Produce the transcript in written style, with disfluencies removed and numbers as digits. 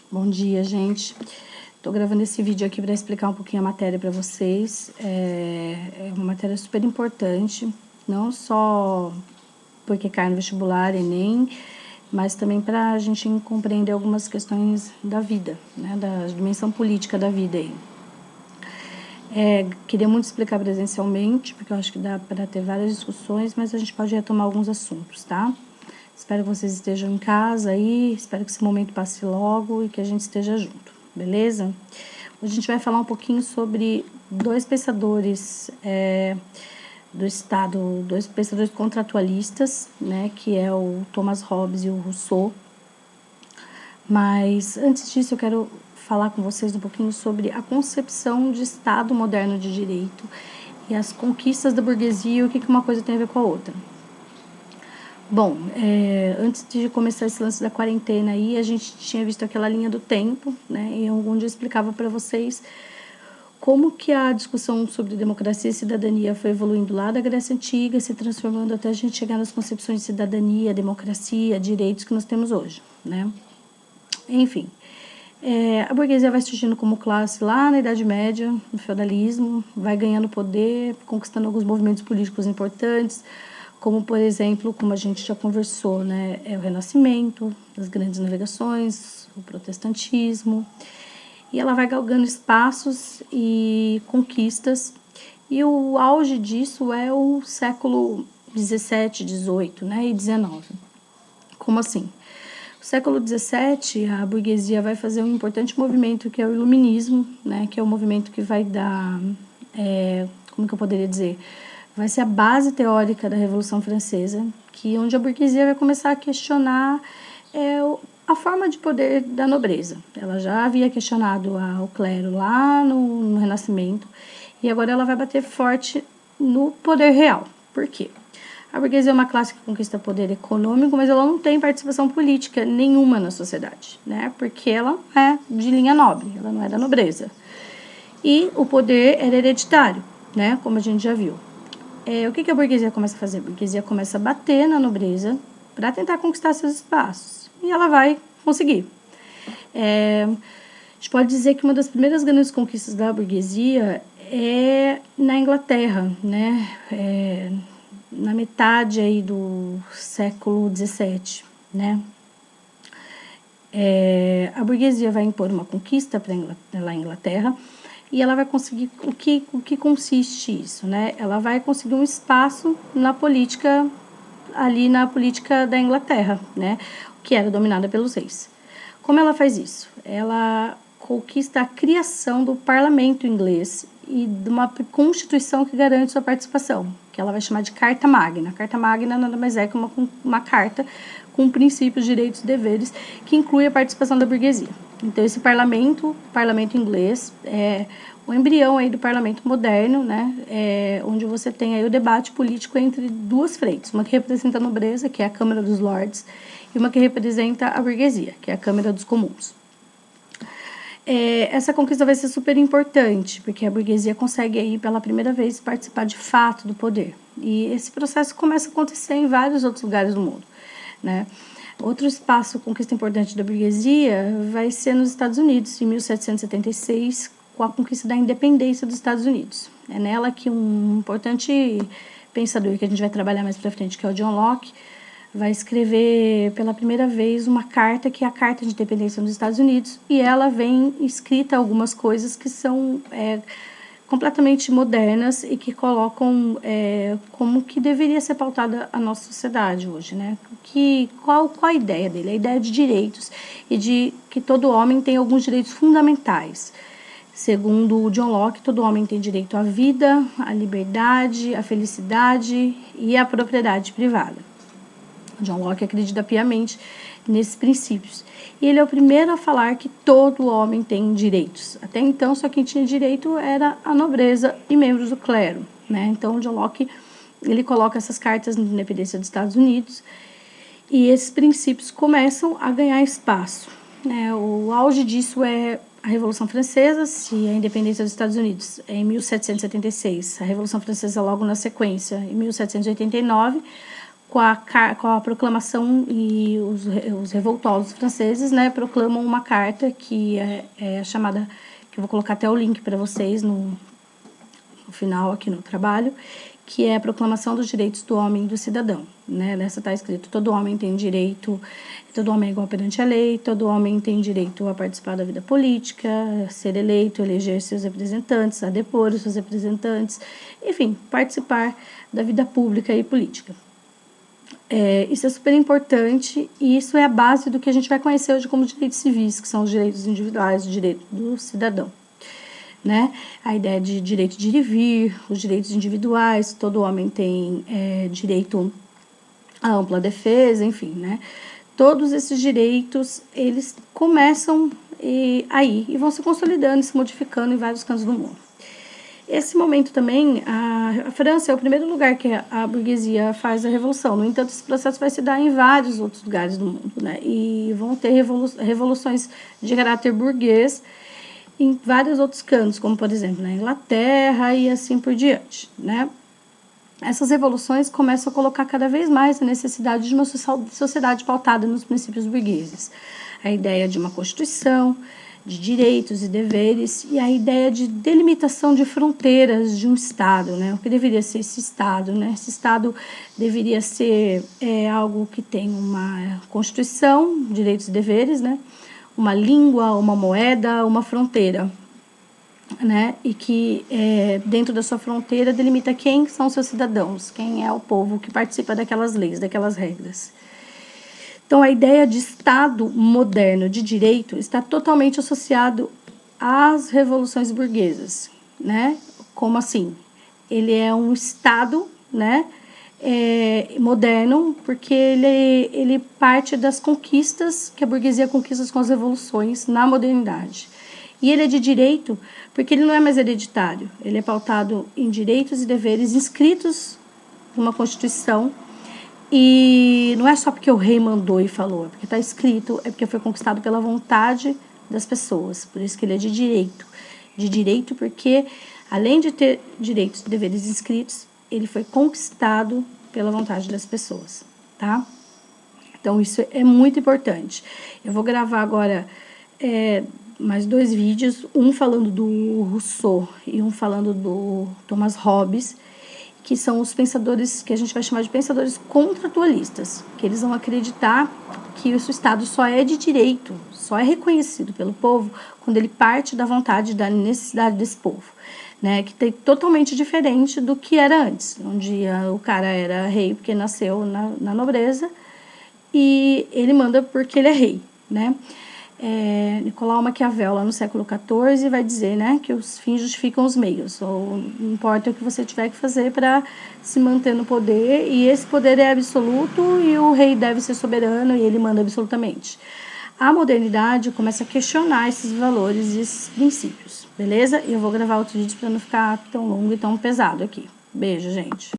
Bom dia, gente. Estou gravando esse vídeo aqui para explicar um pouquinho a matéria para vocês. É uma matéria super importante, não só porque cai no vestibular, Enem, mas também para a gente compreender algumas questões da vida, né, da dimensão política da vida aí. Queria muito explicar presencialmente, porque eu acho que dá para ter várias discussões, mas a gente pode retomar alguns assuntos, tá? Espero que vocês estejam em casa aí, espero que esse momento passe logo e que a gente esteja junto, beleza? Hoje a gente vai falar um pouquinho sobre dois pensadores do Estado, dois pensadores contratualistas, né, que é o Thomas Hobbes e o Rousseau. Mas antes disso eu quero falar com vocês um pouquinho sobre a concepção de Estado moderno de direito e as conquistas da burguesia e o que uma coisa tem a ver com a outra. Bom, antes de começar esse lance da quarentena aí, a gente tinha visto aquela linha do tempo, né? E algum dia eu explicava para vocês como que a discussão sobre democracia e cidadania foi evoluindo lá da Grécia Antiga, se transformando até a gente chegar nas concepções de cidadania, democracia, direitos que nós temos hoje, né? Enfim, a burguesia vai surgindo como classe lá na Idade Média, no feudalismo, vai ganhando poder, conquistando alguns movimentos políticos importantes, como, por exemplo, como a gente já conversou, né, o Renascimento, as grandes navegações, o protestantismo, e ela vai galgando espaços e conquistas, e o auge disso é o século XVII, XVIII, né, e XIX. Como assim? No século XVII, a burguesia vai fazer um importante movimento que é o iluminismo, né, que é o movimento que vai dar, como que eu poderia dizer, vai ser a base teórica da Revolução Francesa, onde a burguesia vai começar a questionar a forma de poder da nobreza. Ela já havia questionado o clero lá no Renascimento, e agora ela vai bater forte no poder real. Por quê? A burguesia é uma classe que conquista poder econômico, mas ela não tem participação política nenhuma na sociedade, né? Porque ela é de linha nobre, ela não é da nobreza. E o poder era hereditário, né? Como a gente já viu. O que a burguesia começa a fazer? A burguesia começa a bater na nobreza para tentar conquistar seus espaços. E ela vai conseguir. A gente pode dizer que uma das primeiras grandes conquistas da burguesia é na Inglaterra, né? Na metade aí do século XVII, né? A burguesia vai impor uma conquista para a Inglaterra e ela vai conseguir o que consiste isso, né? Ela vai conseguir um espaço na política, ali na política da Inglaterra, né? Que era dominada pelos reis. Como ela faz isso? Ela conquista a criação do parlamento inglês e de uma constituição que garante sua participação, que ela vai chamar de Carta Magna. A Carta Magna nada mais é que uma carta com princípios, direitos e deveres que inclui a participação da burguesia. Então, esse parlamento inglês, é o embrião aí do parlamento moderno, né, onde você tem aí o debate político entre duas frentes, uma que representa a nobreza, que é a Câmara dos Lords, e uma que representa a burguesia, que é a Câmara dos Comuns. Essa conquista vai ser super importante, porque a burguesia consegue aí pela primeira vez participar de fato do poder. E esse processo começa a acontecer em vários outros lugares do mundo, né? Outro espaço, conquista importante da burguesia, vai ser nos Estados Unidos, em 1776, com a conquista da independência dos Estados Unidos. É nela que um importante pensador que a gente vai trabalhar mais para frente, que é o John Locke, vai escrever pela primeira vez uma carta, que é a Carta de Independência dos Estados Unidos, e ela vem escrita algumas coisas que são completamente modernas e que colocam como que deveria ser pautada a nossa sociedade hoje, né? Qual a ideia dele? A ideia de direitos e de que todo homem tem alguns direitos fundamentais. Segundo o John Locke, todo homem tem direito à vida, à liberdade, à felicidade e à propriedade privada. John Locke acredita piamente nesses princípios. E ele é o primeiro a falar que todo homem tem direitos. Até então, só quem tinha direito era a nobreza e membros do clero, né? Então, John Locke, ele coloca essas cartas de independência dos Estados Unidos e esses princípios começam a ganhar espaço, né? O auge disso é a Revolução Francesa, se a independência dos Estados Unidos é em 1776, a Revolução Francesa logo na sequência, em 1789, com a proclamação, e os revoltosos franceses, né, proclamam uma carta que é chamada, que eu vou colocar até o link para vocês no final aqui no trabalho, que é a Proclamação dos Direitos do Homem e do Cidadão, né? Nessa está escrito: todo homem tem direito, todo homem é igual perante a lei, todo homem tem direito a participar da vida política, a ser eleito, eleger seus representantes, a depor os seus representantes, enfim, participar da vida pública e política. Isso é super importante, e isso é a base do que a gente vai conhecer hoje como direitos civis, que são os direitos individuais, o direito do cidadão, né? A ideia de direito de ir e vir, os direitos individuais, todo homem tem direito à ampla defesa, enfim, né? Todos esses direitos, eles começam aí e vão se consolidando e se modificando em vários cantos do mundo. Esse momento também, a França é o primeiro lugar que a burguesia faz a revolução. No entanto, esse processo vai se dar em vários outros lugares do mundo, né? E vão ter revoluções de caráter burguês em vários outros cantos, como, por exemplo, na Inglaterra e assim por diante, né? Essas revoluções começam a colocar cada vez mais a necessidade de uma sociedade pautada nos princípios burgueses. A ideia de uma constituição, de direitos e deveres, e a ideia de delimitação de fronteiras de um Estado, né? O que deveria ser esse Estado, né? Esse Estado deveria ser algo que tem uma constituição, direitos e deveres, né? Uma língua, uma moeda, uma fronteira, né? E que dentro da sua fronteira delimita quem são seus cidadãos, quem é o povo que participa daquelas leis, daquelas regras. Então, a ideia de Estado moderno de direito está totalmente associado às revoluções burguesas, né? Como assim? Ele é um Estado, né? Moderno, porque ele parte das conquistas que a burguesia conquista com as revoluções na modernidade. E ele é de direito porque ele não é mais hereditário, ele é pautado em direitos e deveres inscritos numa Constituição. E não é só porque o rei mandou e falou, é porque está escrito, é porque foi conquistado pela vontade das pessoas. Por isso que ele é de direito. De direito porque, além de ter direitos e deveres inscritos, ele foi conquistado pela vontade das pessoas, tá? Então, isso é muito importante. Eu vou gravar agora mais 2 vídeos, um falando do Rousseau e um falando do Thomas Hobbes, que são os pensadores que a gente vai chamar de pensadores contratualistas, que eles vão acreditar que o Estado só é de direito, só é reconhecido pelo povo quando ele parte da vontade e da necessidade desse povo, né? Que tem totalmente diferente do que era antes, onde o cara era rei porque nasceu na nobreza e ele manda porque ele é rei, né? Nicolau Maquiavel, lá no século XIV, vai dizer, né, que os fins justificam os meios, ou não importa o que você tiver que fazer para se manter no poder, e esse poder é absoluto e o rei deve ser soberano e ele manda absolutamente. A modernidade começa a questionar esses valores e esses princípios, beleza? E eu vou gravar outro vídeo para não ficar tão longo e tão pesado aqui. Beijo, gente!